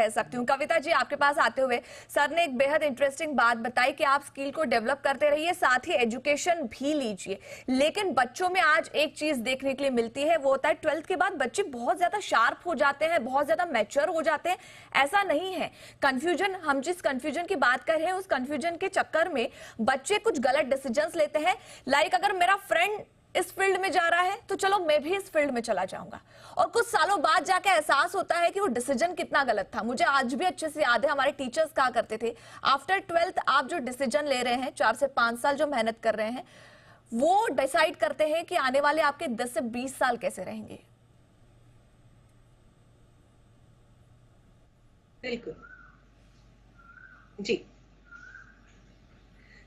कह सकती हूँ। कविता जी, आपके पास आते हुए सर ने एक बेहद इंटरेस्टिंग बात बताई कि आप स्किल को डेवलप करते रहिए, साथ ही एजुकेशन भी लीजिए। लेकिन बच्चों में आज एक चीज देखने के लिए मिलती है, वो होता है 12th के बाद बच्चे बहुत ज्यादा शार्प हो जाते हैं, बहुत ज्यादा मैच्योर हो जाते हैं। ऐसा नहीं है। कंफ्यूजन, हम जिस कंफ्यूजन की बात कर रहे हैं, उस कंफ्यूजन के चक्कर में बच्चे कुछ गलत डिसीजंस लेते हैं। लाइक अगर मेरा फ्रेंड इस फील्ड में जा रहा है तो चलो मैं भी इस फील्ड में चला जाऊंगा, और कुछ सालों बाद जाके एहसास होता है कि वो डिसीजन कितना गलत था। मुझे आज भी अच्छे से याद है, हमारे टीचर्स कहा करते थे, आफ्टर 12th आप जो डिसीजन ले रहे हैं, 4 से 5 साल जो मेहनत कर रहे हैं, वो डिसाइड करते हैं कि आने वाले आपके 10 से 20 साल कैसे रहेंगे। बिल्कुल जी।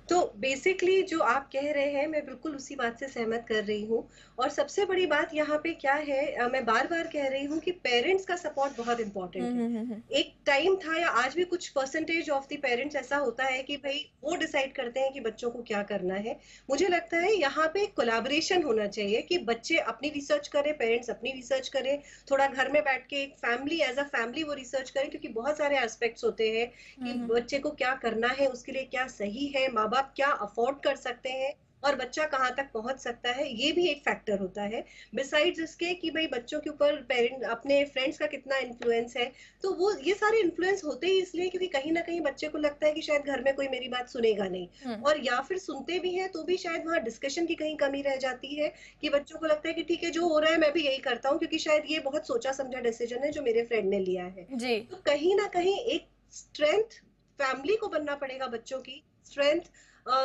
तो बेसिकली जो आप कह रहे हैं, मैं बिल्कुल उसी बात से सहमत कर रही हूँ। और सबसे बड़ी बात यहाँ पे क्या है, मैं बार-बार कह रही हूँ कि पेरेंट्स का सपोर्ट बहुत इम्पोर्टेंट है। एक टाइम था या आज भी कुछ परसेंटेज ऑफ द पेरेंट्स ऐसा होता है कि भई वो डिसाइड करते हैं कि बच्चों को क्या करना है। मुझे लगता है यहाँ पे कोलैबोरेशन होना चाहिए कि बच्चे अपनी रिसर्च करें, पेरेंट्स अपनी रिसर्च करें, थोड़ा घर में बैठ के एक फैमिली एज़ अ फैमिली वो रिसर्च करें, क्योंकि बहुत सारे एस्पेक्ट्स होते हैं कि बच्चे को क्या करना है, उसके लिए क्या सही है, माँ-बाप क्या अफोर्ड कर सकते हैं और बच्चा कहाँ तक पहुँच सकता है, ये भी एक फैक्टर होता है। बिसाइड्स इसके कि भई बच्चों के ऊपर पेरेंट अपने फ्रेंड्स का कितना इन्फ्लुएंस है, तो वो ये सारे इन्फ्लुएंस होते ही इसलिए क्योंकि कहीं न कहीं बच्चे को लगता है कि शायद घर में कोई मेरी बात सुनेगा नहीं, और या फिर सुनते भी हैं तो भी शायद वहाँ डिस्कशन की कहीं कमी रह जाती है कि बच्चों को लगता है कि ठीक है, जो हो रहा है मैं भी यही करता हूँ, क्योंकि शायद ये बहुत सोचा-समझा डिसीजन है जो मेरे फ्रेंड ने लिया है। जी। तो कहीं न कहीं एक स्ट्रेंथ फैमिली को बनना पड़ेगा, बच्चों की स्ट्रेंथ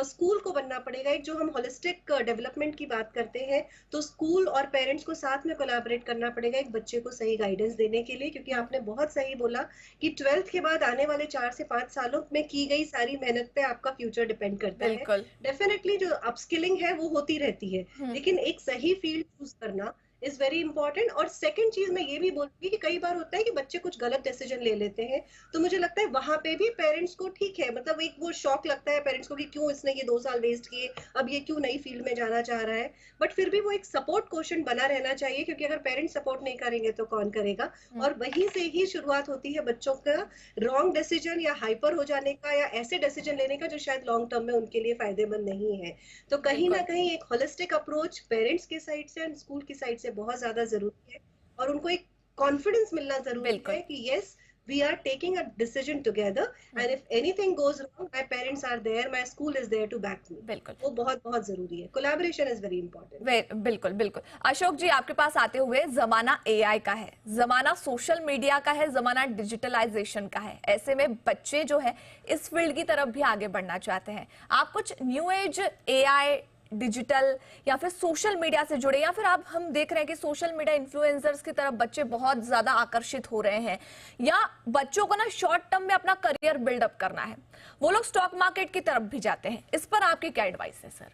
स्कूल को बनना पड़ेगा। एक जो हम होलिस्टिक डेवलपमेंट की बात करते हैं, तो स्कूल और पेरेंट्स को साथ में कोलैबोरेट करना पड़ेगा एक बच्चे को सही गाइडेंस देने के लिए, क्योंकि आपने बहुत सही बोला कि 12th के बाद आने वाले 4 से 5 सालों में की गई सारी मेहनत पे आपका फ्यूचर डिपेंड करता है। बिल्कुल। डेफिनिटली जो अपस्किलिंग है वो होती रहती है, लेकिन एक सही फील्ड चूज़ करना इज़ वेरी इंपॉर्टेंट। और सेकंड चीज़ मैं ये भी बोलूँगी कि कई बार होता है कि बच्चे कुछ गलत डिसीजन ले लेते हैं, तो मुझे लगता है वहाँ पे भी पेरेंट्स को ठीक है, मतलब एक वो शॉक लगता है पेरेंट्स को कि क्यों इसने ये 2 साल वेस्ट किए, अब ये क्यों नई फील्ड में जाना चाह रहा है। बट फिर भी वो एक सपोर्ट क्वेश्चन बना रहना चाहिए, क्योंकि अगर पेरेंट्स सपोर्ट नहीं करेंगे तो कौन करेगा? और वहीं से ही शुरुआत होती है बच्चों का रॉन्ग डिसीजन या हाइपर हो जाने का, या ऐसे डिसीजन लेने का जो शायद लॉन्ग टर्म में उनके लिए फ़ायदेमंद नहीं है। तो कहीं न बिल्कुल। कहीं एक होलिस्टिक अप्रोच पेरेंट्स की साइड से एंड स्कूल की साइड से बहुत ज़्यादा ज़रूरी है, और उनको एक कॉन्फिडेंस मिलना ज़रूरी बिल्कुल। है कि yes, we are taking a decision together, and if anything goes wrong, my parents are there, my school is there to back me. बिल्कुल। वो बहुत-बहुत ज़रूरी है। Collaboration is very important. बिल्कुल बिल्कुल। अशोक जी, आपके पास आते हुए, जमाना एआई का है, जमाना सोशल मीडिया का है, जमाना डिजिटलाइजेशन का है। ऐसे में बच्चे जो है इस फील्ड की तरफ भी आगे बढ़ना चाहते हैं। आप कुछ न्यू एज एआई, डिजिटल या फिर सोशल मीडिया से जुड़े, या फिर आप, हम देख रहे हैं कि सोशल मीडिया इन्फ्लुएंसर्स की तरफ बच्चे बहुत ज्यादा आकर्षित हो रहे हैं, या बच्चों को ना शॉर्ट टर्म में अपना करियर बिल्डअप करना है, वो लोग स्टॉक मार्केट की तरफ भी जाते हैं। इस पर आपकी क्या एडवाइस है सर?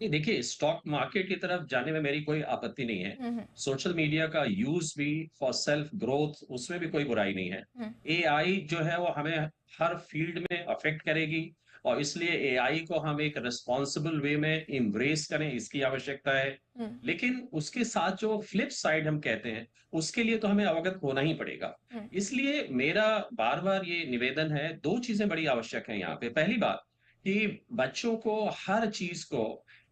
नहीं, देखिए, स्टॉक मार्केट की तरफ जाने में मेरी कोई आपत्ति नहीं है। सोशल मीडिया का यूज़ भी फॉर सेल्फ ग्रोथ, उसमें भी कोई बुराई नहीं है। एआई जो है वो हमें हर फ़ील्ड में अफ़ेक्ट करेगी, और इसलिए एआई को हम एक रिस्पॉन्सिबल वे में एम्ब्रेस करें, इसकी आवश्यकता है। लेकिन उसके साथ जो फ्लिप साइड हम कहते हैं, उसके लिए तो हमें अवगत होना ही पड़ेगा। इसलिए मेरा बार-बार ये निवेदन है, 2 चीज़ें बड़ी आवश्यक हैं यहाँ पे। पहली बात कि बच्चों को हर चीज़ को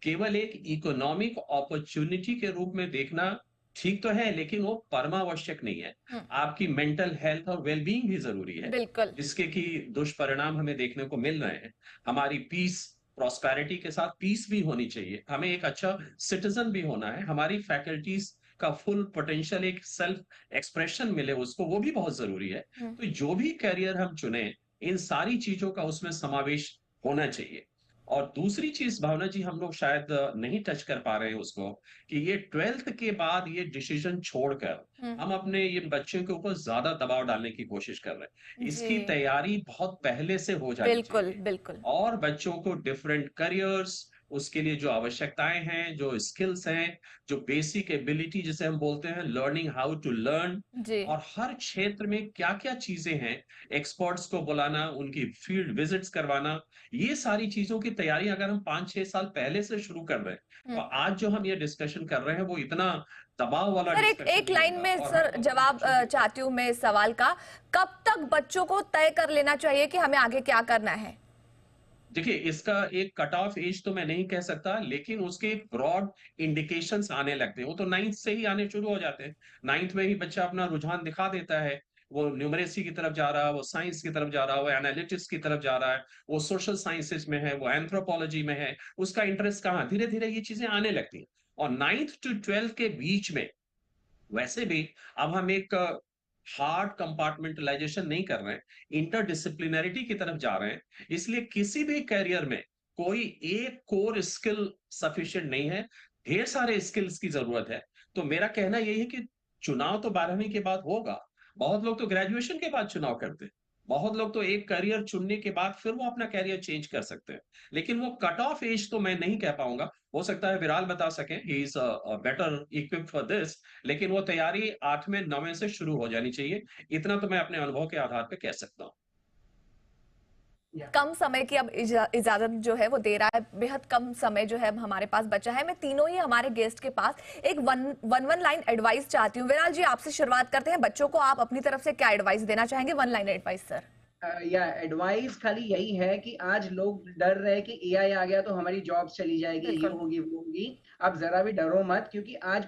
केवल एक इकोनॉमिक अपॉर्च्युनिटी के रूप में देखना ठीक तो है, लेकिन वो परमावश्यक नहीं है। आपकी मेंटल हेल्थ और वेल-बीइंग भी ज़रूरी है, बिल्कुल। जिसके कि दुष्परिणाम हमें देखने को मिल रहे हैं। हमारी पीस, प्रॉस्पेरिटी के साथ पीस भी होनी चाहिए। हमें एक अच्छा सिटिज़न भी होना है। हमारी फैकल्टीज़ का फुल पोटेंशियल, एक सेल्फ एक्सप्रेशन मिले उसको, वो भी बहुत ज़रूरी है। तो जो भी करियर हम चुनें, इन सारी चीज़ों का उसमें समावेश होना चाहिए। और दूसरी चीज़ भावना जी, हम लोग शायद नहीं टच कर पा रहे हैं उसको, कि ये 12th के बाद ये डिसीज़न छोड़कर हम अपने ये बच्चों के ऊपर ज़्यादा दबाव डालने की कोशिश कर रहे हैं। जी। इसकी तैयारी बहुत पहले से हो जानी बिल्कुल चाहिए, बिल्कुल। और बच्चों को डिफरेंट करियर्स, उसके लिए जो आवश्यकताएं हैं, जो स्किल्स हैं, जो बेसिक एबिलिटी जिसे हम बोलते हैं, लर्निंग हाउ टू लर्न, जी। और हर क्षेत्र में क्या-क्या चीजें हैं, एक्सपर्ट्स को बुलाना, उनकी फील्ड विजिट्स करवाना, ये सारी चीजों की तैयारी अगर हम 5-6 साल पहले से शुरू कर रहे हैं, तो हम्म। आज जो हम ये डिस्कशन कर रहे हैं, वो इतना दबाव वाला सर एक डिस्कशन एक नहीं लाइन होगा। में और सर हम जवाब बच्चों के चाहती हूँ मैं इस सवाल का। कब तक बच्चों को तय कर लेना चाहिए कि हमें आगे क्या करना है? देखिए, इसका एक कट ऑफ एज तो मैं नहीं कह सकता, लेकिन उसके ब्रॉड इंडिकेशंस आने लगते हैं। वो तो 9th से ही आने शुरू हो जाते हैं। 9th में ही बच्चा अपना रुझान दिखा देता है। वो न्यूमरेसी की तरफ जा रहा है, वो साइंस की तरफ जा रहा है, वो एनालिटिक्स की तरफ जा रहा है, वो सोशल साइंसेज में है, वो एंथ्रोपोलॉजी में है। उसका इंटरेस्ट कहाँ? धीरे-धीरे ये चीजें आने लगती हैं। और 9th to 12th के बीच में वैसे भी अब हम एक हार्ड कंपार्टमेंटलाइजेशन नहीं कर रहे हैं, इंटरडिसिप्लिनरिटी की तरफ जा रहे हैं। इसलिए किसी भी करियर में कोई एक कोर स्किल सफिशिएंट नहीं है, ढेर सारे स्किल्स की जरूरत है। तो मेरा कहना यही है कि चुनाव तो 12वीं के बाद होगा। बहुत लोग तो ग्रेजुएशन के बाद चुनाव करते हैं। बहुत लोग तो एक करियर चुनने के बाद फिर वो अपना करियर चेंज कर सकते हैं। लेकिन वो कट ऑफ एज तो मैं नहीं कह पाऊंगा। हो सकता है विराल बता सकें, he is better equipped for this. लेकिन वो तैयारी 8वें 9वें से शुरू हो जानी चाहिए। इतना तो मैं अपने अनुभव के आधार पे कह सकता हूँ। कम समय की अब इजाजत जो है वो दे रहा है, बेहद कम समय जो है अब हमारे पास बचा है। मैं तीनों ही हमारे गेस्ट के पास एक वन लाइन एडवाइस चाहती हूँ। विराल जी, आपसे शुरुआत करते हैं। बच्चों को आप अपनी तरफ से क्या एडवाइस देना चाहेंगे? One line advice sir. या एडवाइस खाली यही है कि आज लोग डर रहे कि एआई आ गया तो हमारी जॉब्स चली जाएगी, ये बिल्कुल। होगी वो होगी। आप जरा भी डरो मत, क्योंकि आज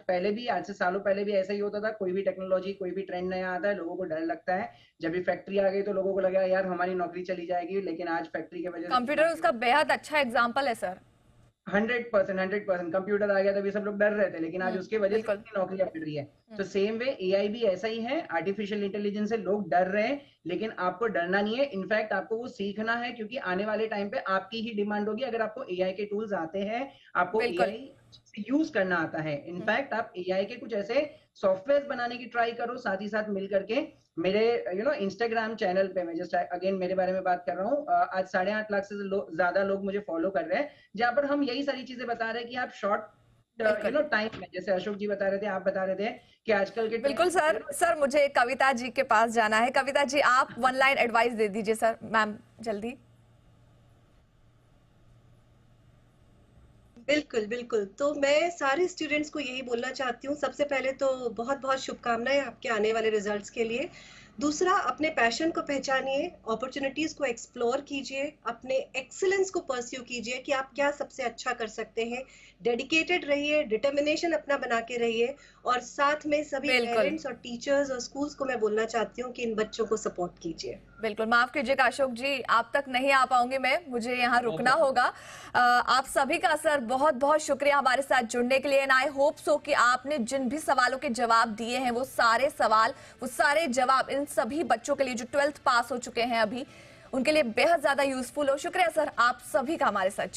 से सालों पहले भी ऐसा ही होता था। कोई भी टेक्नोलॉजी, कोई भी ट्रेंड नया आता है, लोगों को डर लगता है। जब भी फैक्ट्री आ गई तो लोगों को लगा यार हमारी नौकरी चली जाएगी, लेकिन आज फैक्ट्री की वजह से कंप्यूटर उसका बेहद अच्छा एग्जाम्पल है सर। 100% कंप्यूटर आ गया तभी सब लोग डर रहे थे, लेकिन आज उसके वजह से बिल्कुल। कितनी नौकरियां मिल रही है। तो सेम वे एआई भी ऐसा ही है। आर्टिफिशियल इंटेलिजेंस से लोग डर रहे हैं, लेकिन आपको डरना नहीं है। इनफैक्ट आपको वो सीखना है, क्योंकि आने वाले टाइम पे आपकी ही डिमांड होगी। अगर आपको एआई के टूल्स आते हैं, आपको बिल्कुल। एआई यूज करना आता है। इनफैक्ट आप एआई के कुछ ऐसे सॉफ्टवेयर बनाने की ट्राई करो, साथ ही साथ मिल करके। मेरे इंस्टाग्राम चैनल पे मैं जस्ट अगेन मेरे बारे में बात कर रहा हूँ। आज 8.5 लाख से ज्यादा लोग मुझे फॉलो कर रहे हैं, जहां पर हम यही सारी चीजें बता रहे हैं कि आप शॉर्ट टाइम में, जैसे अशोक जी बता रहे थे, आप बता रहे थे कि आजकल के बिल्कुल सर मुझे कविता जी के पास जाना है। कविता जी, आप वन लाइन एडवाइस दे दीजिए सर। मैम जल्दी। बिल्कुल बिल्कुल। तो मैं सारे स्टूडेंट्स को यही बोलना चाहती हूँ, सबसे पहले तो बहुत बहुत शुभकामनाएं आपके आने वाले रिजल्ट्स के लिए। दूसरा, अपने पैशन को पहचानिए, अपॉर्चुनिटीज को एक्सप्लोर कीजिए, अपने एक्सीलेंस को परस्यू कीजिए कि आप क्या सबसे अच्छा कर सकते हैं। डेडिकेटेड रहिए, डिटर्मिनेशन अपना बना के रहिए, और साथ में सभी बिल्कुल। पेरेंट्स और टीचर्स और स्कूल्स को मैं बोलना चाहती हूँ कि इन बच्चों को सपोर्ट कीजिए। बिल्कुल, माफ कीजिएगा अशोक जी, आप तक नहीं आ पाऊंगी मैं, मुझे यहाँ रुकना होगा। आप सभी का सर बहुत बहुत शुक्रिया हमारे साथ जुड़ने के लिए। एंड आई होप सो कि आपने जिन भी सवालों के जवाब दिए हैं, वो सारे सवाल, वो सारे जवाब इन सभी बच्चों के लिए जो 12th पास हो चुके हैं अभी, उनके लिए बेहद ज्यादा यूजफुल हो। शुक्रिया सर आप सभी का हमारे साथ